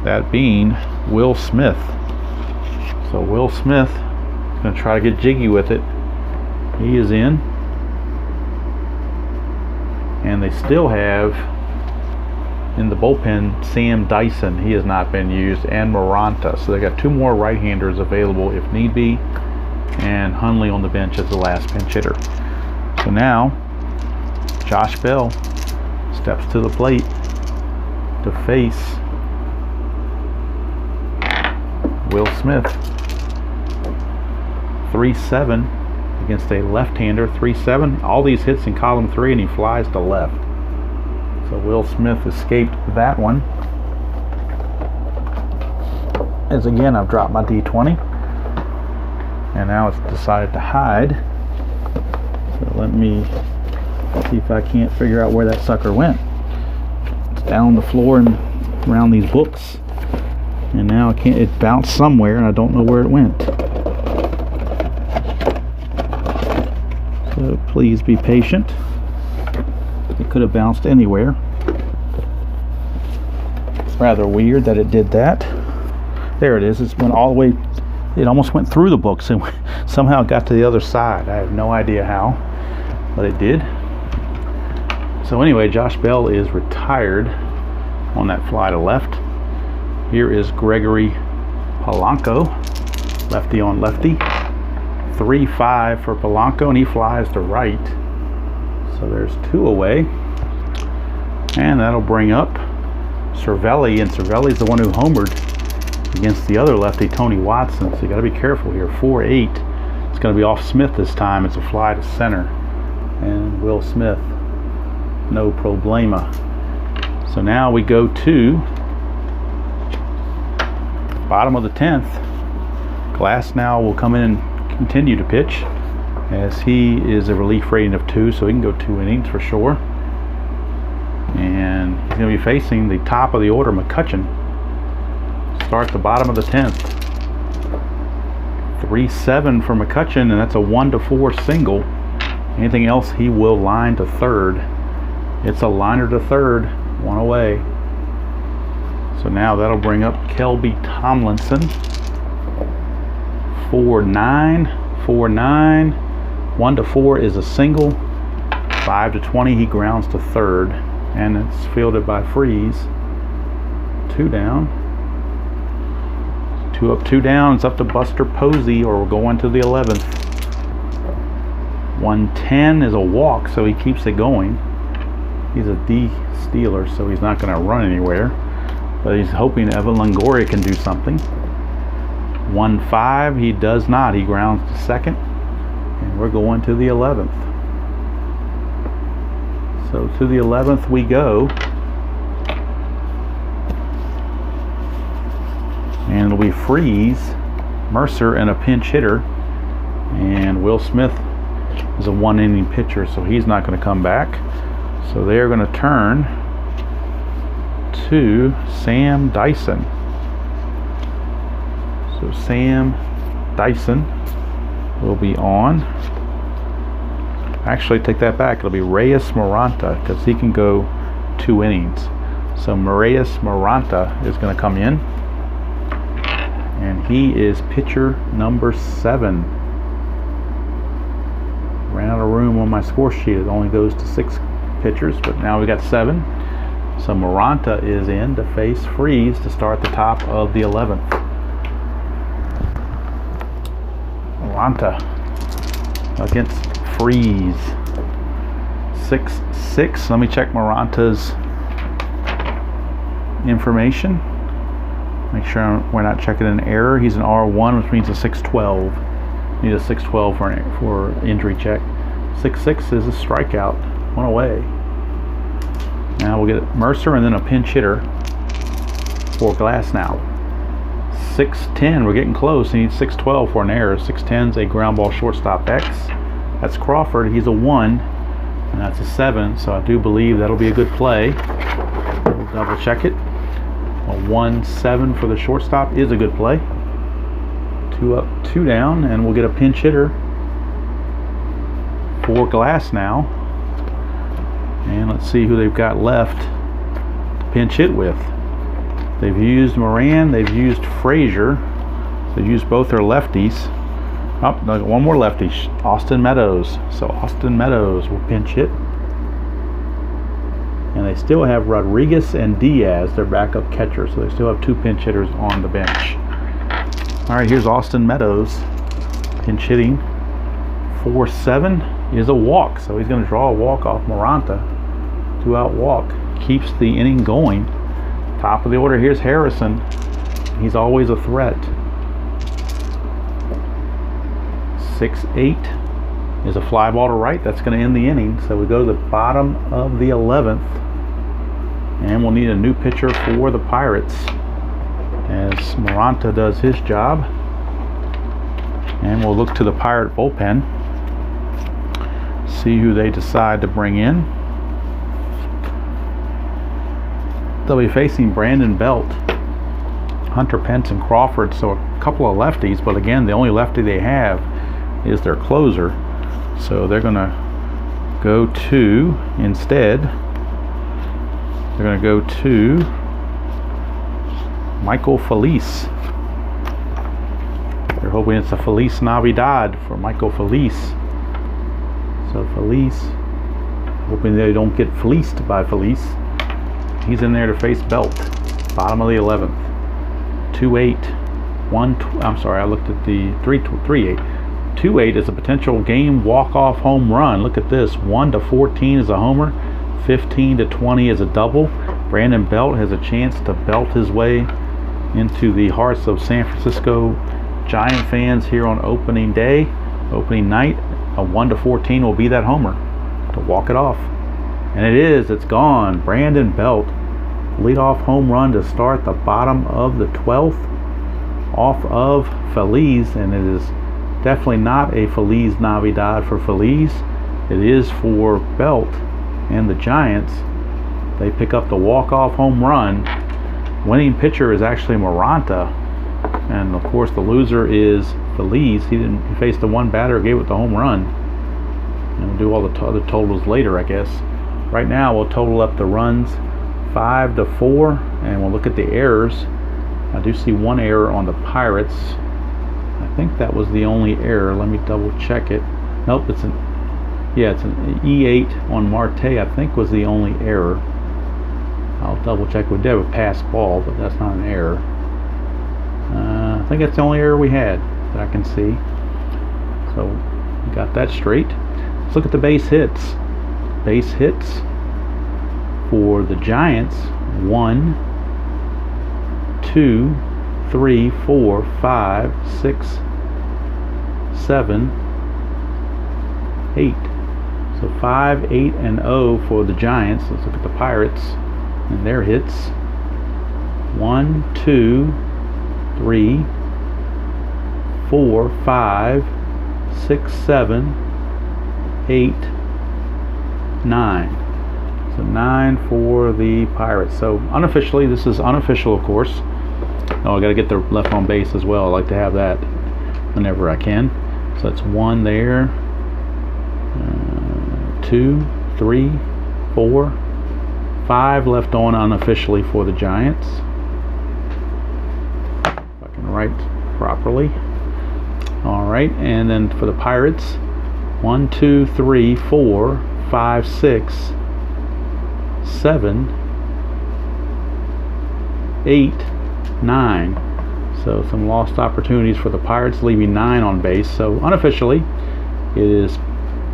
A: that being Will Smith. So Will Smith is going to try to get jiggy with it. He is in. And they still have in the bullpen Sam Dyson. He has not been used, and Maranta. So they got 2 more right-handers available if need be, and Hundley on the bench as the last pinch hitter. So now Josh Bell steps to the plate to face Will Smith. 3-7 against a left-hander. 3-7. All these hits in column 3, and he flies to left. So Will Smith escaped that one. As again, I've dropped my D20, and now it's decided to hide. So let me see if I can't figure out where that sucker went. It's down on the floor and around these books, and now I can't. It bounced somewhere, and I don't know where it went. So please be patient. It could have bounced anywhere. It's rather weird that it did that. There it is. It went all the way. It almost went through the books and somehow got to the other side. I have no idea how, but it did. So anyway, Josh Bell is retired on that fly to left. Here is Gregory Polanco, lefty on lefty. 3-5 for Polanco, and he flies to right. So there's 2 away, and that'll bring up Cervelli, and Cervelli's the one who homered against the other lefty, Tony Watson. So you got to be careful here. 4-8. It's going to be off Smith this time. It's a fly to center, and Will Smith, no problema. So now we go to bottom of the 10th. Glasnow will come in and continue to pitch, as he is a relief rating of 2, so he can go 2 innings for sure. And he's going to be facing the top of the order, McCutchen. Start the bottom of the 10th. 3-7 for McCutchen, and that's a 1-4 single. Anything else, he will line to third. It's a liner to third, 1 away. So now that'll bring up Kelby Tomlinson. 4-9, 4-9. 1-4 is a single. 5-20, he grounds to third, and it's fielded by Freeze. 2 down. 2 up, 2 down. It's up to Buster Posey, or we're going to the 11th. 110 is a walk, so he keeps it going. He's a D stealer, so he's not going to run anywhere, but he's hoping Evan Longoria can do something. 1-5, he does not. He grounds to second, and we're going to the 11th. So to the 11th we go, and it'll be Freeze, Mercer, and a pinch hitter, and Will Smith is a 1-inning pitcher, so he's not going to come back. So they're going to turn to Sam Dyson. So Sam Dyson will be on. Actually, take that back. It'll be Reyes Maranta, because he can go 2 innings. So Reyes Maranta is going to come in, and he is pitcher number 7. Ran out of room on my score sheet. It only goes to 6 pitchers, but now we got 7. So Maranta is in to face Freeze to start the top of the 11th. Maranta against Freeze. 6-6. Let me check Maranta's information. Make sure we're not checking an error. He's an R1, which means a 6-12. Need a 6-12 for injury check. 6-6 is a strikeout. 1 away. Now we'll get Mercer and then a pinch hitter for Glasnow. 6-10, we're getting close. He needs 6-12 for an error. 6-10's a ground ball shortstop X. That's Crawford. He's a 1, and that's a 7. So I do believe that'll be a good play. We'll double check it. A 1-7 for the shortstop is a good play. 2 up, 2 down, and we'll get a pinch hitter for Glasnow. And let's see who they've got left to pinch hit with. They've used Moran, they've used Frazier. They've used both their lefties. Oh, no, one more lefty, Austin Meadows. So Austin Meadows will pinch hit. they still have Rodriguez and Diaz, their backup catcher, so they still have 2 pinch hitters on the bench. All right, here's Austin Meadows, pinch hitting. 4-7 is a walk, so he's going to draw a walk off Maranta. 2-out walk, keeps the inning going. Top of the order, here's Harrison. He's always a threat. 6-8 is a fly ball to right. That's going to end the inning. So we go to the bottom of the 11th, and we'll need a new pitcher for the Pirates as Maranta does his job. And we'll look to the Pirate bullpen, see who they decide to bring in. They'll be facing Brandon Belt, Hunter Pence, and Crawford, so a couple of lefties, but again, the only lefty they have is their closer. So they're going to go to, instead, they're going to go to Michael Felice. They're hoping it's a Feliz Navidad for Michael Felice. So Felice, hoping they don't get fleeced by Felice. He's in there to face Belt. Bottom of the 11th. 2-8. I'm sorry, I looked at the 3-8. 2-8 is a potential game walk-off home run. Look at this. 1-14 is a homer. 15-20 is a double. Brandon Belt has a chance to belt his way into the hearts of San Francisco Giant fans here on opening day, opening night. A 1-14 will be that homer to walk it off. And it is, it's gone. Brandon Belt, leadoff home run to start the bottom of the 12th off of Feliz, and it is definitely not a Feliz Navidad for Feliz. It is for Belt and the Giants. They pick up the walk-off home run. Winning pitcher is actually Maranta, and of course the loser is Feliz. He faced the one batter, gave it the home run. And we'll do all the other totals later, I guess. Right now we'll total up the runs 5-4, and we'll look at the errors. I do see one error on the Pirates. I think that was the only error. Let me double check it. Nope, it's an E8 on Marte, I think was the only error. I'll double check. We did have a pass ball, but that's not an error. I think that's the only error we had that I can see. So we got that straight. Let's look at the base hits. Base hits for the Giants: 1, 2, 3, 4, 5, 6, 7, 8. So 5, 8, and 0 for the Giants. Let's look at the Pirates and their hits. 1, 2, 3, 4, 5, 6, 7, 8, 9. So 9 for the Pirates. So unofficially, this is unofficial, of course. Oh, I got to get the left on base as well. I like to have that whenever I can. So that's 1 there. 2, 3, 4, 5 left on unofficially for the Giants. If I can write properly. All right, and then for the Pirates, 1, 2, 3, 4, 5, 6, 7, 8, 9. So some lost opportunities for the Pirates, leaving 9 on base. So unofficially, it is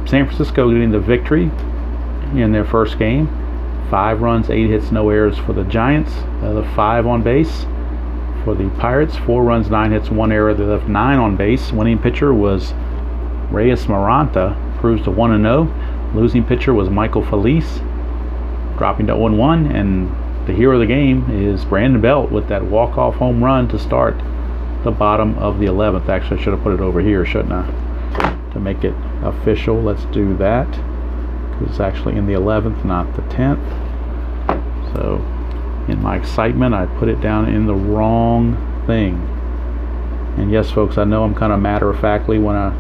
A: San Francisco getting the victory in their first game. 5 runs, 8 hits, no errors for the Giants. The 5 on base for the Pirates. 4 runs, 9 hits, 1 error. They left 9 on base. Winning pitcher was Reyes Maranta, proves to 1-0. Losing pitcher was Michael Felice, dropping to 0-1. And the hero of the game is Brandon Belt with that walk-off home run to start the bottom of the 11th. Actually, I should have put it over here, shouldn't I? To make it official. Let's do that, because it's actually in the 11th, not the 10th. So in my excitement, I put it down in the wrong thing. And yes, folks, I know I'm kind of matter-of-factly when I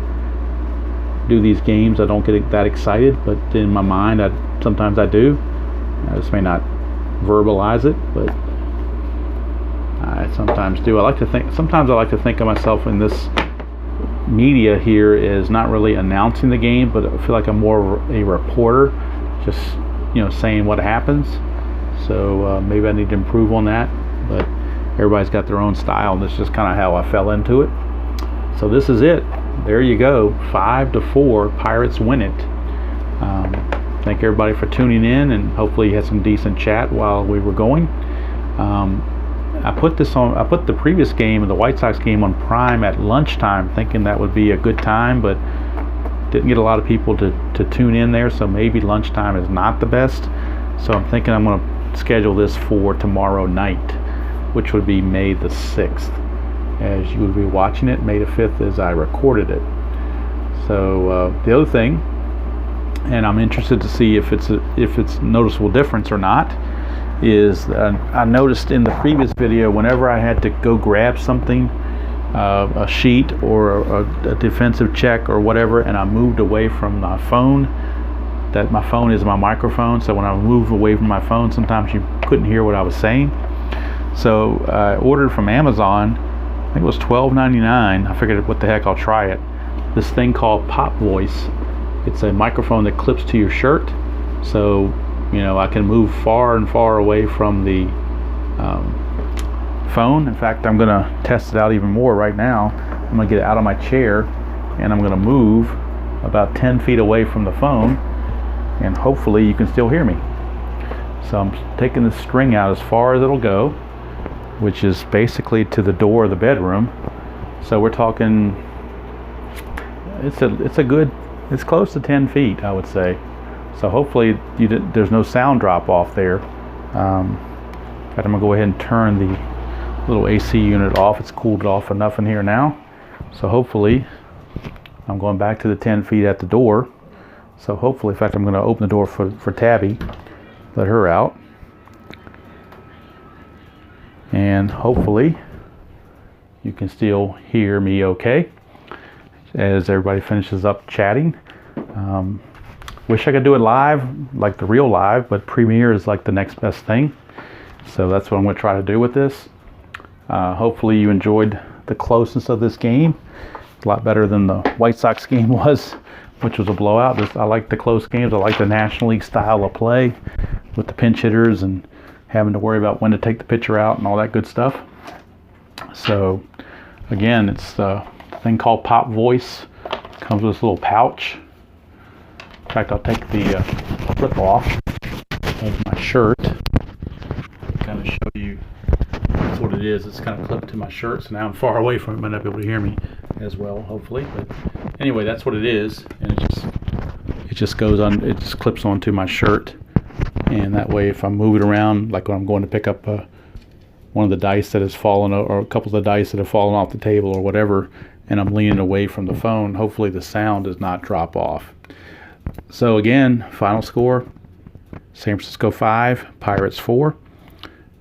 A: do these games. I don't get that excited, but in my mind, sometimes I do. I just may not verbalize it, but I sometimes do. Sometimes I like to think of myself in this media here is not really announcing the game, but I feel like I'm more of a reporter, just saying what happens. So maybe I need to improve on that. But everybody's got their own style, and this is just kind of how I fell into it. So this is it. There you go. 5-4. Pirates win it. Thank everybody for tuning in, and hopefully you had some decent chat while we were going. I put the previous game, the White Sox game, on Prime at lunchtime, thinking that would be a good time, but didn't get a lot of people to tune in there, so maybe lunchtime is not the best. So I'm thinking I'm going to schedule this for tomorrow night, which would be May the 6th, as you would be watching it. May the 5th as I recorded it. So the other thing, and I'm interested to see if it's noticeable difference or not, is I noticed in the previous video, whenever I had to go grab something, a sheet or a defensive check or whatever, and I moved away from my phone, that my phone is my microphone, so when I moved away from my phone, sometimes you couldn't hear what I was saying. So I ordered from Amazon, I think it was $12.99. I figured, what the heck, I'll try it. This thing called Pop Voice. It's a microphone that clips to your shirt, so I can move far and far away from the phone. In fact, I'm going to test it out even more right now. I'm going to get out of my chair, and I'm going to move about 10 feet away from the phone, and hopefully you can still hear me. So I'm taking the string out as far as it'll go, which is basically to the door of the bedroom. So we're talking, it's close to 10 feet, I would say. So hopefully there's no sound drop off there. I'm going to go ahead and turn the little AC unit off. It's cooled off enough in here now. So hopefully, I'm going back to the 10 feet at the door. So hopefully, in fact, I'm going to open the door for Tabby, let her out. And hopefully, you can still hear me okay as everybody finishes up chatting. Wish I could do it live, like the real live, but Premiere is like the next best thing. So that's what I'm going to try to do with this. Hopefully you enjoyed the closeness of this game. A lot better than the White Sox game was, which was a blowout. I like the close games. I like the National League style of play with the pinch hitters and having to worry about when to take the pitcher out and all that good stuff. So again, it's a thing called Pop Voice. It comes with this little pouch. In fact, I'll take the flip off of my shirt, kind of show you that's what it is. It's kind of clipped to my shirt, so now I'm far away from it. Might not be able to hear me as well, hopefully. But anyway, that's what it is, and it just goes on. It just clips onto my shirt, and that way, if I'm moving around, like when I'm going to pick up one of the dice that has fallen, or a couple of the dice that have fallen off the table, or whatever, and I'm leaning away from the phone, hopefully the sound does not drop off. So again, final score, San Francisco 5, Pirates 4.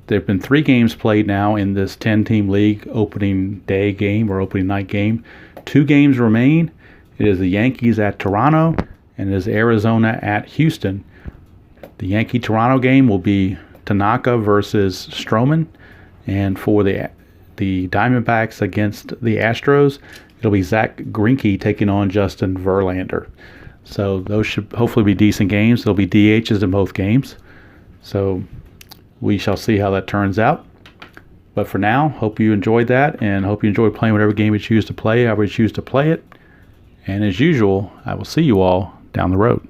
A: There have been 3 games played now in this 10-team league opening day game or opening night game. 2 games remain. It is the Yankees at Toronto, and it is Arizona at Houston. The Yankee-Toronto game will be Tanaka versus Stroman, and for the Diamondbacks against the Astros, it'll be Zach Greinke taking on Justin Verlander. So those should hopefully be decent games. There'll be DHs in both games. So we shall see how that turns out. But for now, hope you enjoyed that, and hope you enjoyed playing whatever game you choose to play, however you choose to play it. And as usual, I will see you all down the road.